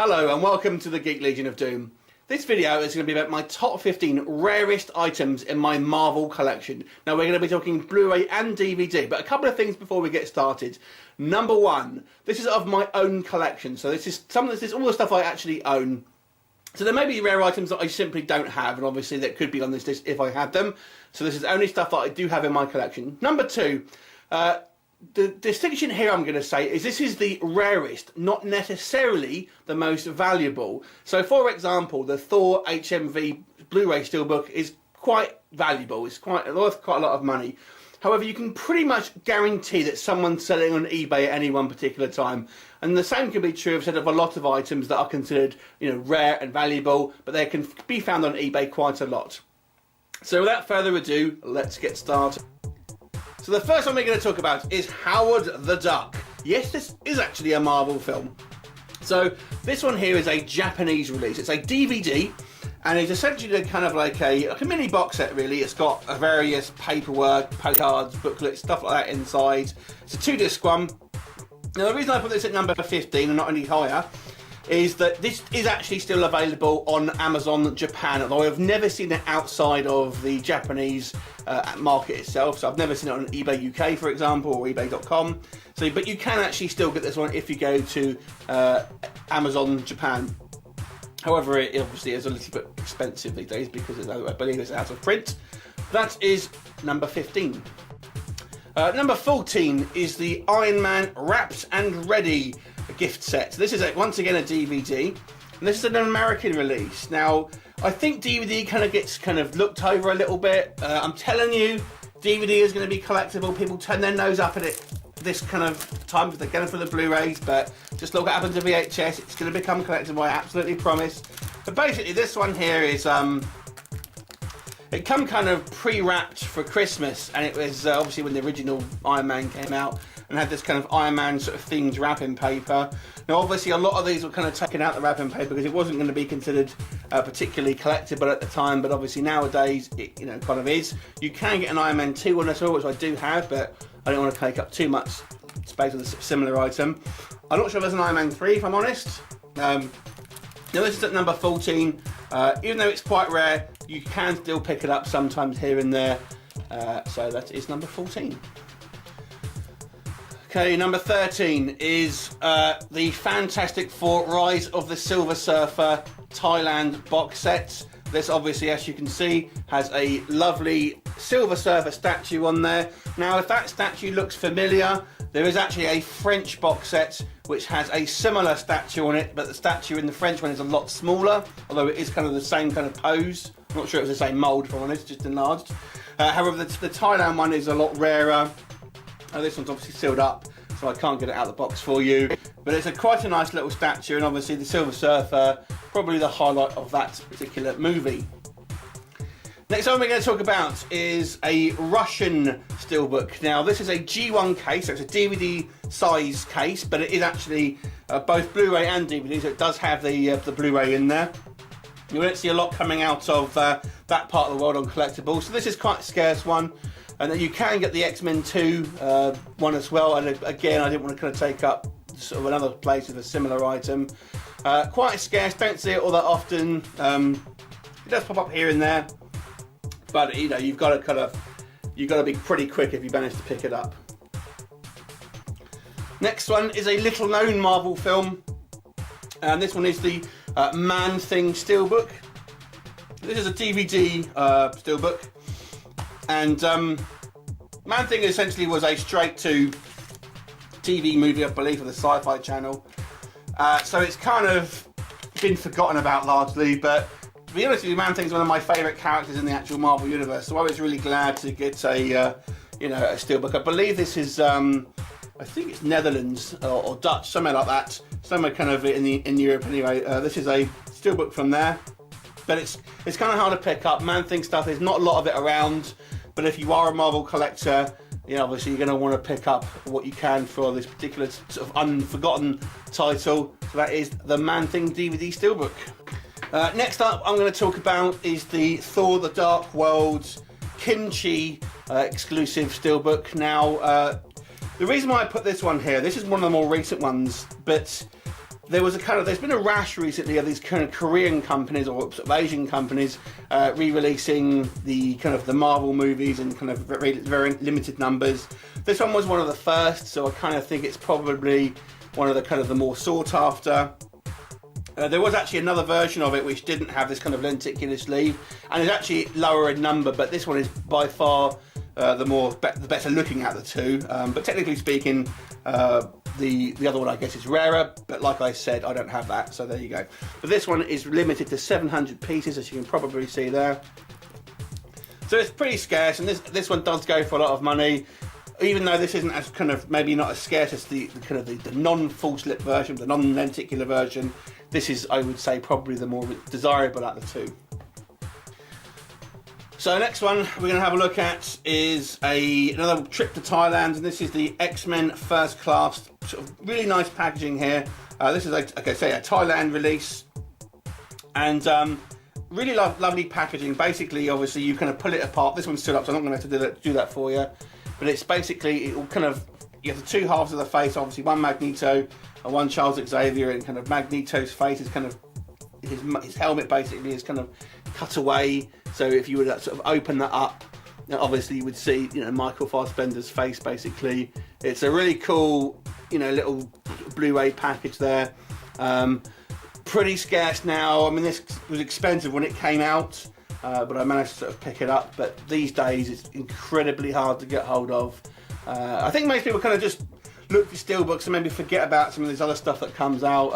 Hello and welcome to the Geek Legion of Doom. This video is going to be about my top 15 rarest items in my Marvel collection. Now we're going to be talking Blu-ray and DVD, but a couple of things before we get started. Number one, this is of my own collection, so this is all the stuff I actually own. So there may be rare items that I simply don't have, and obviously that could be on this list if I had them. So this is only stuff that I do have in my collection. Number two, the distinction here I'm going to say is this is the rarest, not necessarily the most valuable. So for example, the Thor HMV Blu-Ray Steelbook is quite valuable. It's worth quite a lot of money. However, you can pretty much guarantee that someone's selling on eBay at any one particular time. And the same can be true of a lot of items that are considered, rare and valuable, but they can be found on eBay quite a lot. So without further ado, let's get started. So the first one we're going to talk about is Howard the Duck. Yes, this is actually a Marvel film. So this one here is a Japanese release. It's a DVD, and it's essentially kind of like a mini box set, really. It's got various paperwork, postcards, booklets, stuff like that inside. It's a 2-disc one. Now the reason I put this at number 15 and not any higher is that this is actually still available on Amazon Japan, although I've never seen it outside of the Japanese market itself. So I've never seen it on eBay UK, for example, or ebay.com. So, but you can actually still get this one if you go to Amazon Japan. However, it obviously is a little bit expensive these days because I believe it's out of print. That is number 15. Number 14 is the Iron Man Wrapped and Ready gift set. This is once again a DVD, and this is an American release. Now, I think DVD gets looked over a little bit. I'm telling you, DVD is going to be collectible. People turn their nose up at it this kind of time if they're going for the Blu-rays, but just look what happened to VHS. It's going to become collectible, I absolutely promise. But basically, this one here is it come kind of pre-wrapped for Christmas, and it was obviously when the original Iron Man came out, and had this kind of Iron Man sort of themed wrapping paper. Now obviously a lot of these were kind of taken out the wrapping paper because it wasn't going to be considered particularly collectible at the time, but obviously nowadays it kind of is. You can get an Iron Man 2 one as well, which I do have, but I don't want to take up too much space with a similar item. I'm not sure if there's an Iron Man 3 if I'm honest. Now this is at number 14. Even though it's quite rare, you can still pick it up sometimes here and there. So that is number 14. Okay, number 13 is the Fantastic Four Rise of the Silver Surfer Thailand box set. This obviously, as you can see, has a lovely Silver Surfer statue on there. Now, if that statue looks familiar, there is actually a French box set which has a similar statue on it, but the statue in the French one is a lot smaller, although it is kind of the same kind of pose. I'm not sure it was the same mould, if I'm honest, just enlarged. However, the Thailand one is a lot rarer. This one's obviously sealed up, so I can't get it out of the box for you. But it's quite a nice little statue, and obviously the Silver Surfer, probably the highlight of that particular movie. Next one we're going to talk about is a Russian Steelbook. Now this is a G1 case, so it's a DVD size case, but it is actually both Blu-ray and DVD, so it does have the Blu-ray in there. You won't see a lot coming out of that part of the world on collectibles, so this is quite a scarce one. And then you can get the X-Men 2 one as well, and again I didn't want to take up sort of another place with a similar item. Quite scarce, don't see it all that often. It does pop up here and there, but you've got to be pretty quick if you manage to pick it up. Next one is a little known Marvel film, and this one is the Man-Thing Steelbook. This is a DVD Steelbook. And Man-Thing essentially was a straight-to TV movie, I believe, for the Sci-Fi Channel. So it's kind of been forgotten about largely, but to be honest with you, Man-Thing's one of my favourite characters in the actual Marvel universe. So I was really glad to get a Steelbook. I believe this is, I think it's Netherlands or Dutch, somewhere like that. Somewhere kind of in Europe anyway. This is a Steelbook from there. But it's kind of hard to pick up. Man-Thing stuff, there's not a lot of it around. But if you are a Marvel collector, obviously you're going to want to pick up what you can for this particular sort of unforgotten title. So that is the Man-Thing DVD Steelbook. Next up, I'm going to talk about is the Thor: The Dark World Kimchi exclusive Steelbook. Now, the reason why I put this one here, this is one of the more recent ones, but there's been a rash recently of these kind of Korean companies or sort of Asian companies re-releasing the Marvel movies in kind of very, very limited numbers. This one was one of the first, so I kind of think it's probably one of the more sought after. There was actually another version of it which didn't have this kind of lenticular sleeve, and is actually lower in number, but this one is by far the better looking at the two. But technically speaking, the other one I guess is rarer, but like I said, I don't have that, so there you go. But this one is limited to 700 pieces, as you can probably see there. So it's pretty scarce, and this one does go for a lot of money. Even though this isn't as maybe not as scarce as the non-full slip version, the non-lenticular version, this is, I would say, probably the more desirable out of the two. So next one we're going to have a look at is another trip to Thailand, and this is the X-Men First Class. Sort of really nice packaging here. This is a Thailand release, and really lovely packaging. Basically, obviously, you kind of pull it apart. This one's stood up, so I'm not going to have to do that for you. But it's basically, you have the two halves of the face, obviously one Magneto and one Charles Xavier, and kind of Magneto's face is his helmet basically is kind of cut away. So if you were to sort of open that up, obviously you would see, Michael Fassbender's face basically. It's a really cool, little Blu-ray package there. Pretty scarce now. I mean, this was expensive when it came out. But I managed to sort of pick it up. But these days, it's incredibly hard to get hold of. I think most people kind of just look for steelbooks and maybe forget about some of this other stuff that comes out.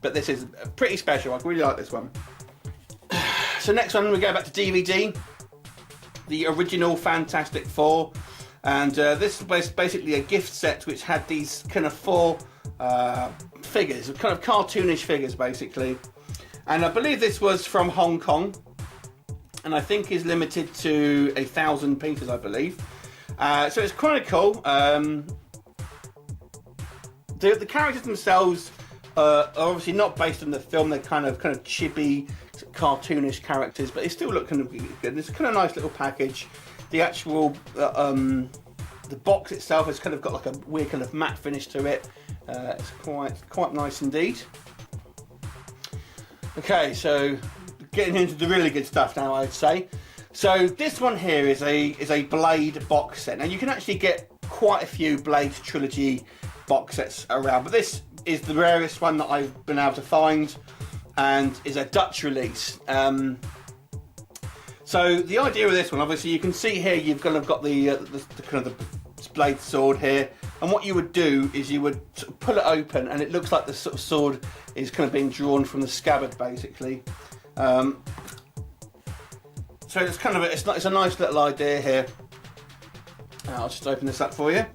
But this is pretty special. I really like this one. So next one, we go back to DVD. The original Fantastic Four. And this was basically a gift set which had these kind of four figures, kind of cartoonish figures basically. And I believe this was from Hong Kong. And I think is limited to 1,000 pieces, I believe. So it's quite cool. The characters themselves are obviously not based on the film. They're kind of chibi, cartoonish characters, but they still look kind of good. It's a kind of nice little package. The actual the box itself has kind of got like a weird kind of matte finish to it. It's quite nice indeed. Okay, so getting into the really good stuff now, I'd say. So this one here is a Blade box set. Now you can actually get quite a few Blade trilogy box sets around, but this is the rarest one that I've been able to find, and is a Dutch release. So the idea of this one, obviously, you can see here you've kind of got the kind of the Blade sword here, and what you would do is you would sort of pull it open, and it looks like the sort of sword is kind of being drawn from the scabbard, basically. So it's kind of it's a nice little idea here. I'll just open this up for you.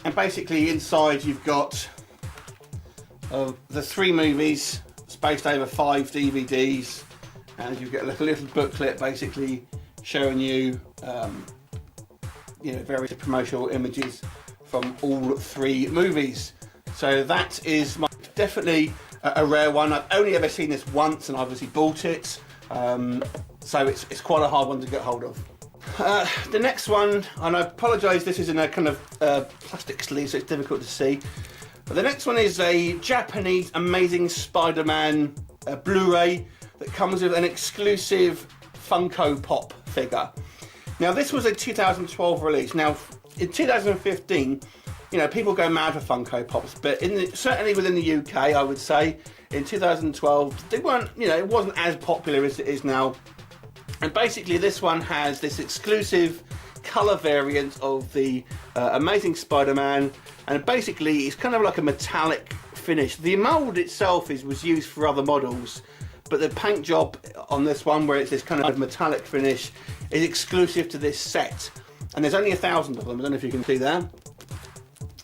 And basically inside you've got the 3 movies spaced over 5 DVDs, and you get a little booklet basically showing you various promotional images from all 3 movies. So that is definitely a rare one. I've only ever seen this once, and obviously bought it. So it's quite a hard one to get hold of. The next one, and I apologise, this is in a kind of plastic sleeve, so it's difficult to see. But the next one is a Japanese Amazing Spider-Man Blu-ray that comes with an exclusive Funko Pop figure. Now this was a 2012 release. Now in 2015, people go mad for Funko Pops, but certainly within the UK, I would say in 2012 they weren't, it wasn't as popular as it is now. And basically this one has this exclusive colour variant of the Amazing Spider-Man, and basically it's kind of like a metallic finish. The mould itself was used for other models, but the paint job on this one, where it's this kind of metallic finish, is exclusive to this set. And there's only 1,000 of them, I don't know if you can see that.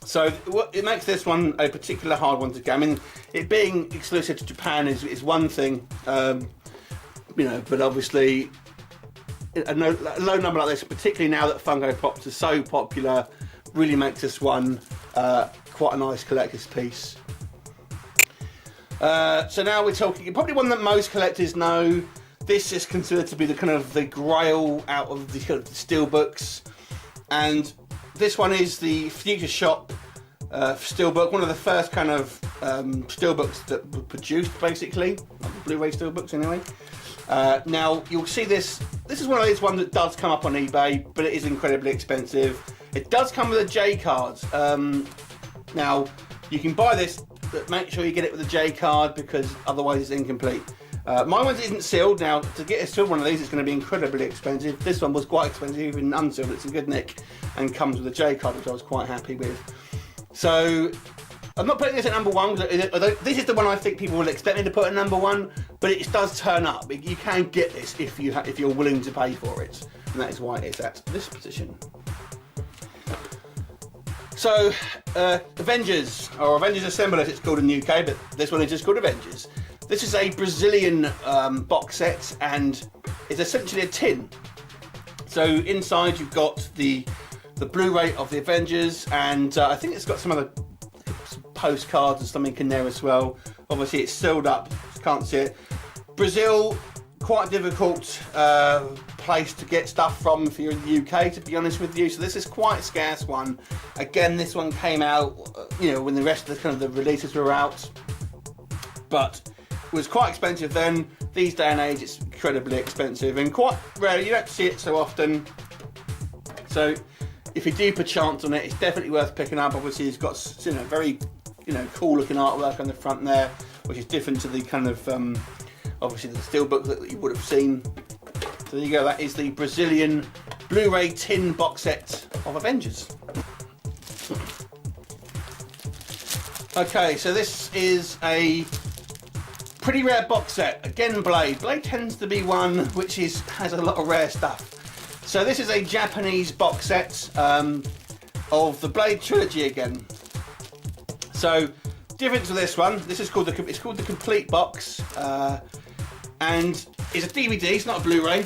So it makes this one a particular hard one to get. I mean, it being exclusive to Japan is one thing, but obviously a low number like this, particularly now that Funko Pops are so popular, really makes this one quite a nice collector's piece. So now we're talking probably one that most collectors know. This is considered to be the kind of the grail out of the steelbooks, and this one is the Future Shop Steelbook, one of the first kind of Steelbooks that were produced, basically, like Blu-ray Steelbooks anyway. Now, you'll see this is one of these ones that does come up on eBay, but it is incredibly expensive. It does come with a J card. Now, you can buy this, but make sure you get it with a J card, because otherwise it's incomplete. My one isn't sealed. Now, to get a sealed one of these, it's going to be incredibly expensive. This one was quite expensive, even unsealed. It's a good nick, and comes with a J card, which I was quite happy with. So, I'm not putting this at number one, because this is the one I think people will expect me to put at number one, but it does turn up. You can get this if you're willing to pay for it, and that is why it's at this position. So, Avengers, or Avengers Assemble as it's called in the UK, but this one is just called Avengers. This is a Brazilian box set, and it's essentially a tin. So inside you've got the Blu-ray of the Avengers, and I think it's got some other postcards and something in there as well. Obviously it's sealed up, can't see it. Brazil, quite a difficult place to get stuff from if you're in the UK, to be honest with you. So this is quite a scarce one. Again, this one came out, when the rest of the releases were out, but it was quite expensive then. These day and age, it's incredibly expensive and quite rare. You don't see it so often. So if you do put a chance on it, it's definitely worth picking up. Obviously, it's got very cool looking artwork on the front there, which is different to the kind of obviously the steelbook that you would have seen. So there you go. That is the Brazilian Blu-ray tin box set of Avengers. Okay, so this is a pretty rare box set. Again, Blade. Blade tends to be one which has a lot of rare stuff. So this is a Japanese box set of the Blade trilogy again. So different to this one, it's called the complete box, and it's a DVD. It's not a Blu-ray,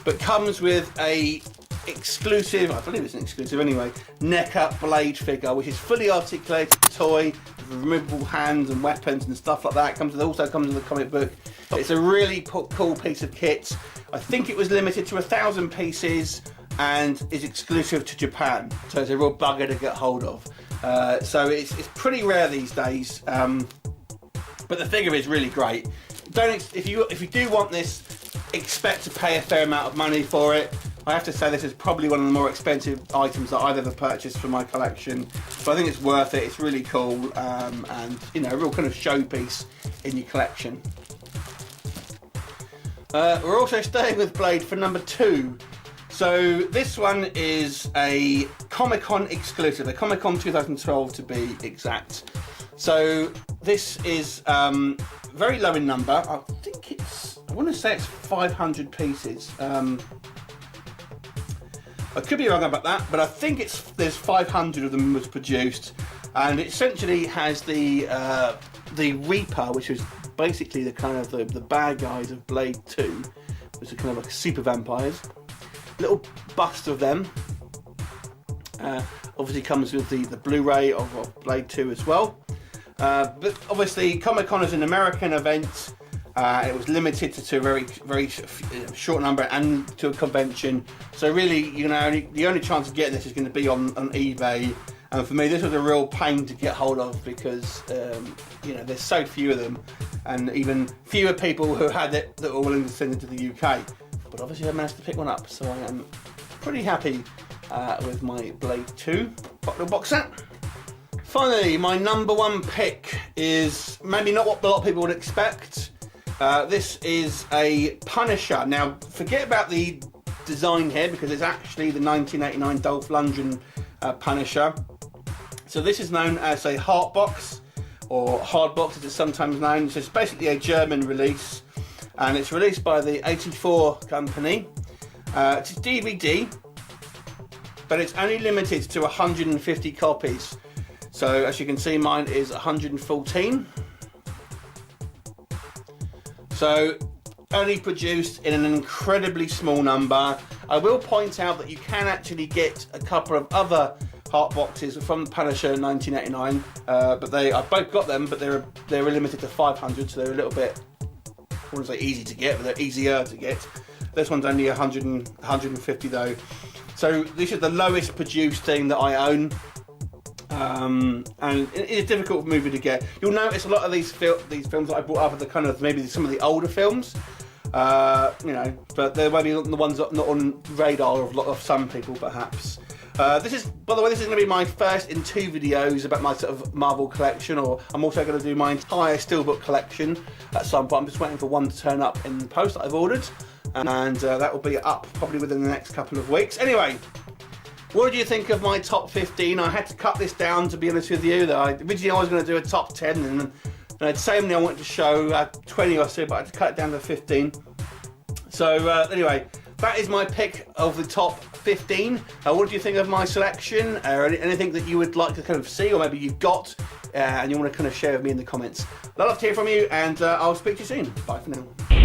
but comes with a exclusive, I believe it's an exclusive anyway, neck-up Blade figure, which is fully articulated toy with removable hands and weapons and stuff like that. Also comes with a comic book. It's a really cool piece of kit. I think it was limited to 1,000 pieces and is exclusive to Japan, so it's a real bugger to get hold of. So it's pretty rare these days, but the figure is really great. If you do want this, expect to pay a fair amount of money for it. I have to say this is probably one of the more expensive items that I've ever purchased for my collection, but I think it's worth it. It's really cool, and a real kind of showpiece in your collection. We're also staying with Blade for number 2. So this one is a Comic-Con exclusive, a Comic-Con 2012 to be exact. So this is very low in number. I want to say it's 500 pieces. I could be wrong about that, but I think there's 500 of them was produced, and it essentially has the Reaper, which is basically the kind of the bad guys of Blade 2, which are kind of like super vampires. Little bust of them. Obviously comes with the Blu-ray of Blade 2 as well. But obviously Comic-Con is an American event. It was limited to a very short number and to a convention. So really, the only chance of getting this is going to be on eBay. And for me, this was a real pain to get hold of because there's so few of them, and even fewer people who had it that were willing to send it to the UK. But obviously, I managed to pick one up, so I am pretty happy with my Blade 2 box set. Finally, my number 1 pick is maybe not what a lot of people would expect. This is a Punisher. Now, forget about the design here because it's actually the 1989 Dolph Lundgren Punisher. So this is known as a Heart Box, or Hard Box as it's sometimes known. So it's basically a German release, and it's released by the 84 company. It's a DVD, but it's only limited to 150 copies. So as you can see, mine is 114. So only produced in an incredibly small number. I will point out that you can actually get a couple of other Heart Boxes from Punisher 1989, but I've both got them, but they were limited to 500, so they're a little bit, I wouldn't say easy to get, but they're easier to get. This one's only 150 though. So this is the lowest produced thing that I own. And it's a difficult movie to get. You'll notice a lot of these films that I brought up are the kind of maybe some of the older films, you know, but they're maybe the ones that are not on radar of some people perhaps. This is, by the way, this is going to be my first in 2 videos about my sort of Marvel collection, or I'm also going to do my entire Steelbook collection at some point. I'm just waiting for one to turn up in the post that I've ordered, and that will be up probably within the next couple of weeks. Anyway, what did you think of my top 15? I had to cut this down, to be honest with you. Originally I was going to do a top 10, and I had so many I wanted to show, 20 or so, but I had to cut it down to 15. So anyway, that is my pick of the top 15. What do you think of my selection? Anything that you would like to kind of see, or maybe you've got and you want to kind of share with me in the comments? I'd love to hear from you, and I'll speak to you soon. Bye for now.